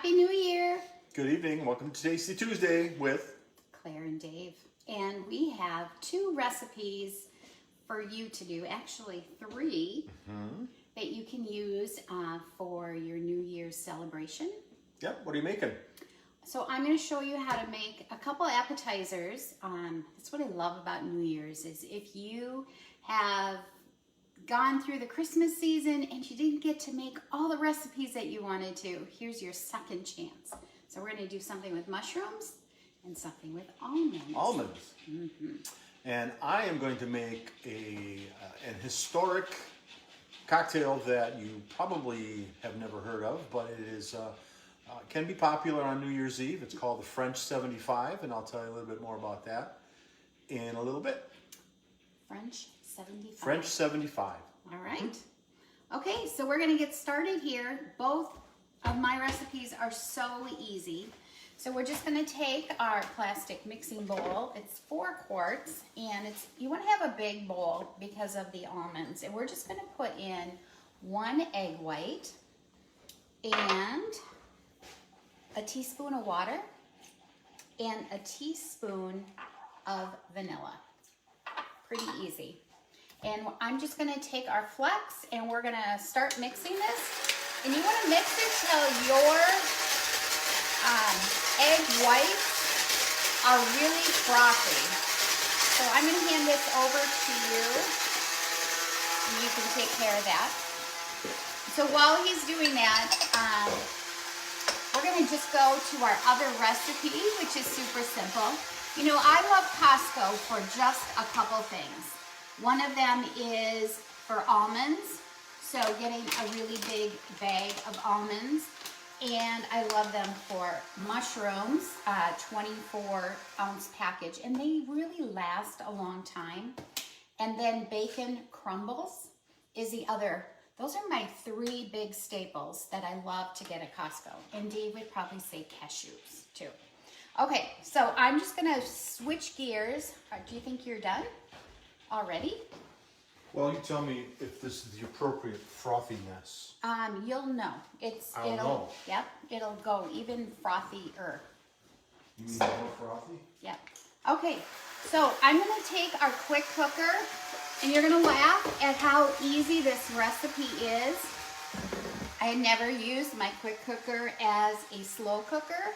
Happy New Year! Good evening. Welcome to Tasty Tuesday with Claire and Dave. And we have 2 recipes for you to do, actually 3, that you can use for your New Year's celebration. Yep. What are you making? So I'm going to show you how to make a couple appetizers. That's what I love about New Year's is if you have gone through the Christmas season and you didn't get to make all the recipes that you wanted to, here's your second chance. So we're going to do something with mushrooms and something with almonds. Almonds. And I am going to make an historic cocktail that you probably have never heard of, but it is can be popular on New Year's Eve. It's called the French 75, and I'll tell you a little bit more about that in a little bit. French 75. French 75. All right. Okay, so we're going to get started here. Both of my recipes are so easy. So we're just going to take our plastic mixing bowl. It's 4 quarts, and you want to have a big bowl because of the almonds. And we're just going to put in 1 egg white and a teaspoon of water and a teaspoon of vanilla. Pretty easy. And I'm just going to take our flex and we're going to start mixing this. And you want to mix it till your egg whites are really frothy. So I'm going to hand this over to you and you can take care of that. So while he's doing that, we're going to just go to our other recipe, which is super simple. You know, I love Costco for just a couple things. One of them is for almonds, so getting a really big bag of almonds. And I love them for mushrooms, 24-ounce package, and they really last a long time. And then bacon crumbles is the other. Those are my 3 big staples that I love to get at Costco. And Dave would probably say cashews too. Okay, so I'm just gonna switch gears. Do you think you're done already? Well, you tell me if this is the appropriate frothiness. You'll know. It'll know. Yep, it'll go even frothier. You mean more frothy? Yep. Okay, so I'm gonna take our quick cooker, and you're gonna laugh at how easy this recipe is. I had never used my quick cooker as a slow cooker,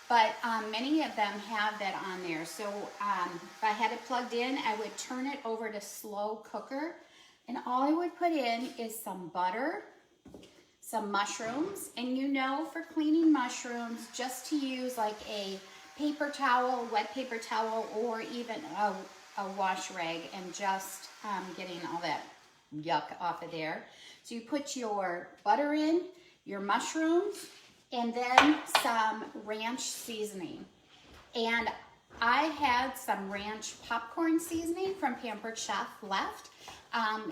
but many of them have that on there. So if I had it plugged in, I would turn it over to slow cooker. And all I would put in is some butter, some mushrooms. And you know, for cleaning mushrooms, just to use like a paper towel, wet paper towel, or even a wash rag and just getting all that yuck off of there. So you put your butter in, your mushrooms, and then some ranch seasoning. And I had some ranch popcorn seasoning from Pampered Chef left,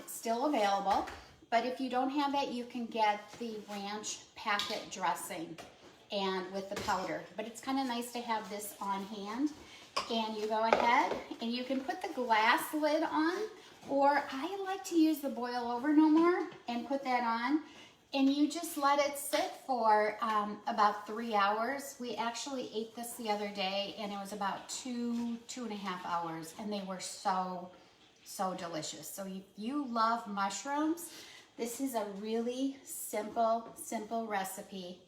still available. But if you don't have that, you can get the ranch packet dressing and with the powder. But it's kind of nice to have this on hand. And you go ahead and you can put the glass lid on, or I like to use the boil over no more and put that on. And you just let it sit for about 3 hours. We actually ate this the other day, and it was about 2.5 hours, and they were so delicious. So if you love mushrooms, this is a really simple recipe.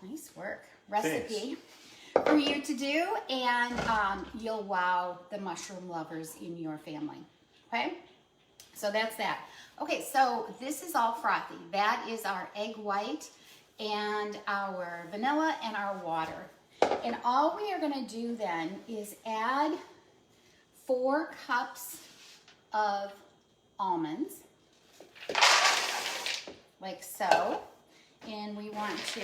Nice work. Recipe Thanks. For you to do, and you'll wow the mushroom lovers in your family. Okay? So that's that. Okay, so this is all frothy. That is our egg white and our vanilla and our water. And all we are gonna do then is add 4 cups of almonds, like so. And we want to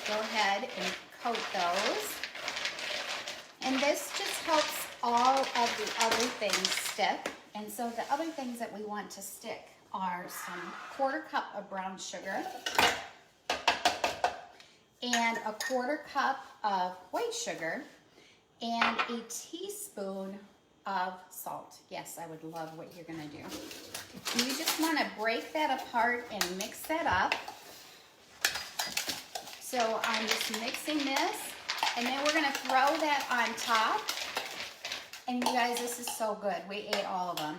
go ahead and coat those. And this just helps all of the other things stick. And so the other things that we want to stick are some 1/4 cup of brown sugar and a 1/4 cup of white sugar and a teaspoon of salt. Yes, I would love what you're gonna do. You just wanna break that apart and mix that up. So I'm just mixing this, and then we're gonna throw that on top. And you guys, this is so good. We ate all of them,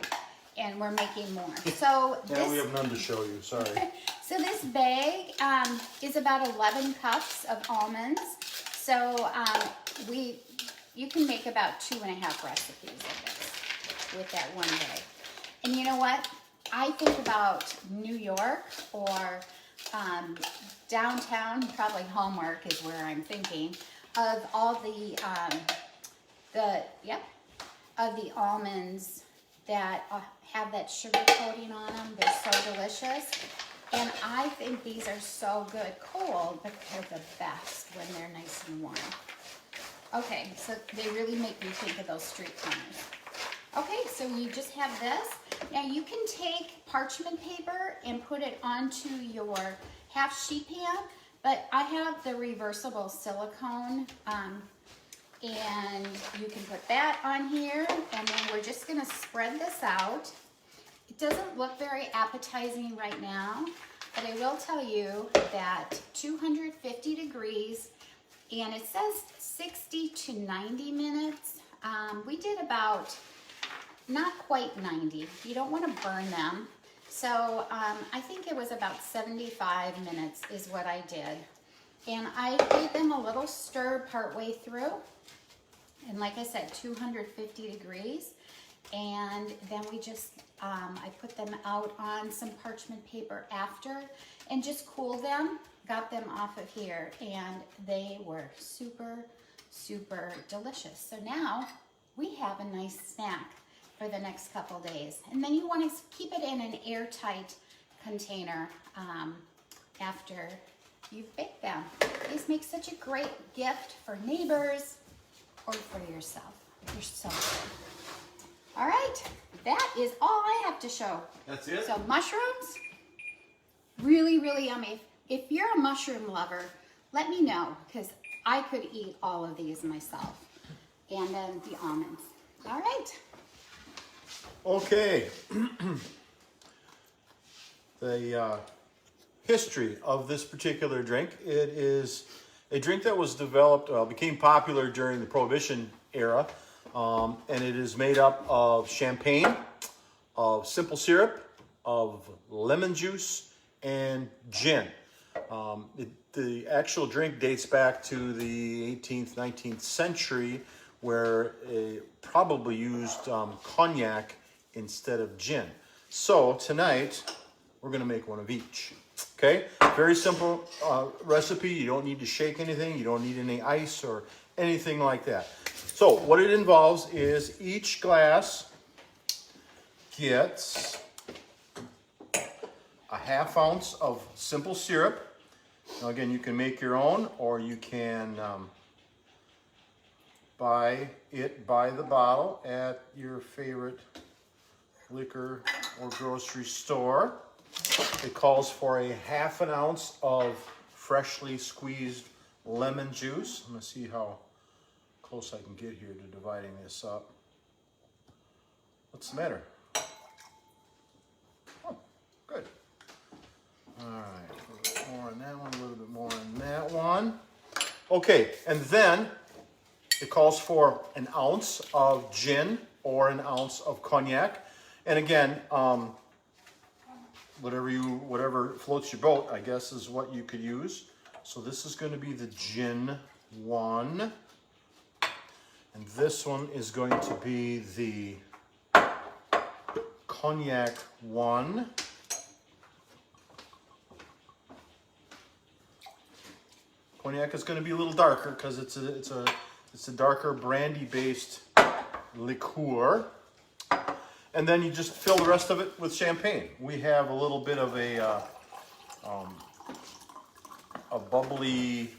and we're making more. So Yeah, we have none to show you, sorry. So this bag is about 11 cups of almonds. So you can make about 2.5 recipes of this with that one bag. And you know what? I think about New York or downtown, probably Hallmark is where I'm thinking, of all the almonds that have that sugar coating on them. They're so delicious. And I think these are so good cold, but they're the best when they're nice and warm. Okay, so they really make me think of those street corners. Okay, so you just have this. Now you can take parchment paper and put it onto your half sheet pan, but I have the reversible silicone, and you can put that on here, and then we're just gonna spread this out. It doesn't look very appetizing right now, but I will tell you that 250 degrees, and it says 60 to 90 minutes. We did about, not quite 90. You don't want to burn them. So I think it was about 75 minutes is what I did. And I gave them a little stir partway through. And like I said, 250 degrees. And then we just, I put them out on some parchment paper after and just cooled them, got them off of here, and they were super, super delicious. So now we have a nice snack for the next couple days. And then you want to keep it in an airtight container after you've baked them. These make such a great gift for neighbors or for yourself. They're so good. All right, that is all I have to show. That's it? So mushrooms, really, really yummy. If you're a mushroom lover, let me know, because I could eat all of these myself. And then the almonds. All right. Okay. The history of this particular drink. It is a drink that was developed, became popular during the Prohibition era. And it is made up of champagne, of simple syrup, of lemon juice, and gin. The actual drink dates back to the 18th, 19th century, where it probably used cognac instead of gin. So tonight, we're gonna make one of each, okay? Very simple recipe. You don't need to shake anything. You don't need any ice or anything like that. So what it involves is each glass gets a ½ ounce of simple syrup. Now again, you can make your own, or you can buy it by the bottle at your favorite liquor or grocery store. It calls for a ½ ounce of freshly squeezed lemon juice. I'm gonna see how close I can get here to dividing this up. What's the matter? Oh, good. All right, a little bit more on that one, a little bit more on that one. Okay, and then it calls for an ounce of gin or an ounce of cognac. And again, whatever floats your boat, I guess, is what you could use. So this is going to be the gin one. And this one is going to be the cognac one. Cognac is going to be a little darker because it's a darker brandy-based liqueur. And then you just fill the rest of it with champagne. We have a little bit of a bubbly.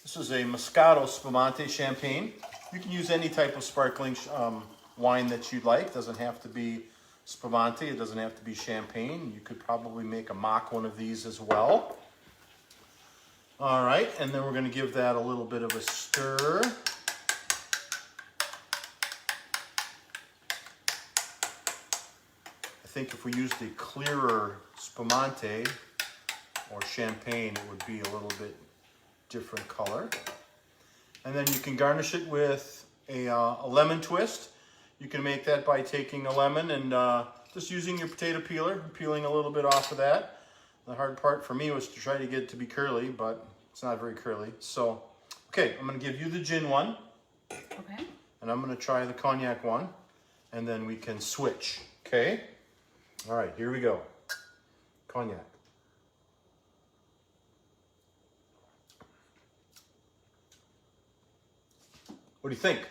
This is a Moscato Spumante champagne. You can use any type of sparkling wine that you'd like. It doesn't have to be Spumante. It doesn't have to be champagne. You could probably make a mock one of these as well. All right, and then we're going to give that a little bit of a stir. I think if we used a clearer Spumante or champagne, it would be a little bit different color. And then you can garnish it with a lemon twist. You can make that by taking a lemon and just using your potato peeler, peeling a little bit off of that. The hard part for me was to try to get it to be curly, but it's not very curly. So, okay, I'm gonna give you the gin one. Okay. And I'm gonna try the cognac one. And then we can switch, okay? All right, here we go. Cognac. What do you think?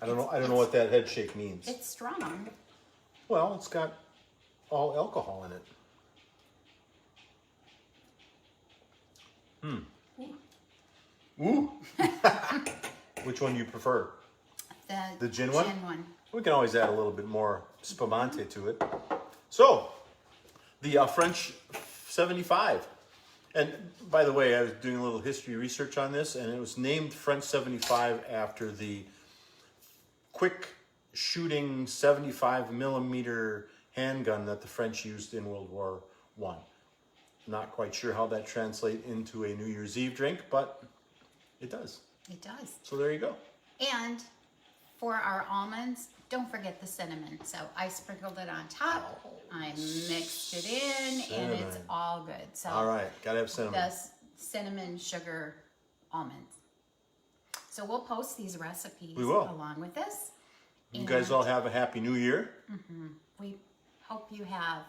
I don't know what that head shake means. It's strong. Well, it's got all alcohol in it. Ooh. Which one do you prefer? The gin one? Gin one. We can always add a little bit more spumante to it. So, the French 75. And by the way, I was doing a little history research on this, and it was named French 75 after the quick shooting 75 millimeter handgun that the French used in World War I. Not quite sure how that translates into a New Year's Eve drink, but it does. It does. So there you go. And for our almonds, don't forget the cinnamon. So I sprinkled it on top. I mixed it in, and it's all good. So all right, gotta have cinnamon. the cinnamon sugar almonds. So we'll post these recipes along with this. You guys all have a happy new year. We hope you have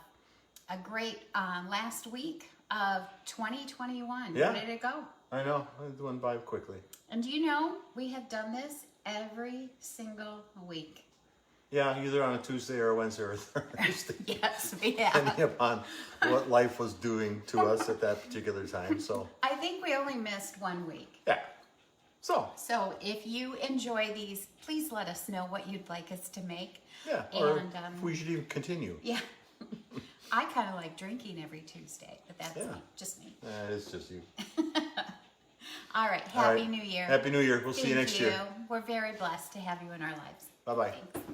a great last week of 2021. Yeah. Where did it go? I know, it went by quickly. And do you know, we have done this every single week. Yeah, either on a Tuesday or a Wednesday or a Thursday. Yes, we have. Depending upon what life was doing to us at that particular time. So I think we only missed 1 week. yeah. So if you enjoy these, please let us know what you'd like us to make. Yeah, or if we should even continue. Yeah. I kind of like drinking every Tuesday, but that's me, just me. It's just you. All right. Happy New Year. Happy New Year. We'll see you next year. We're very blessed to have you in our lives. Bye-bye. Thanks.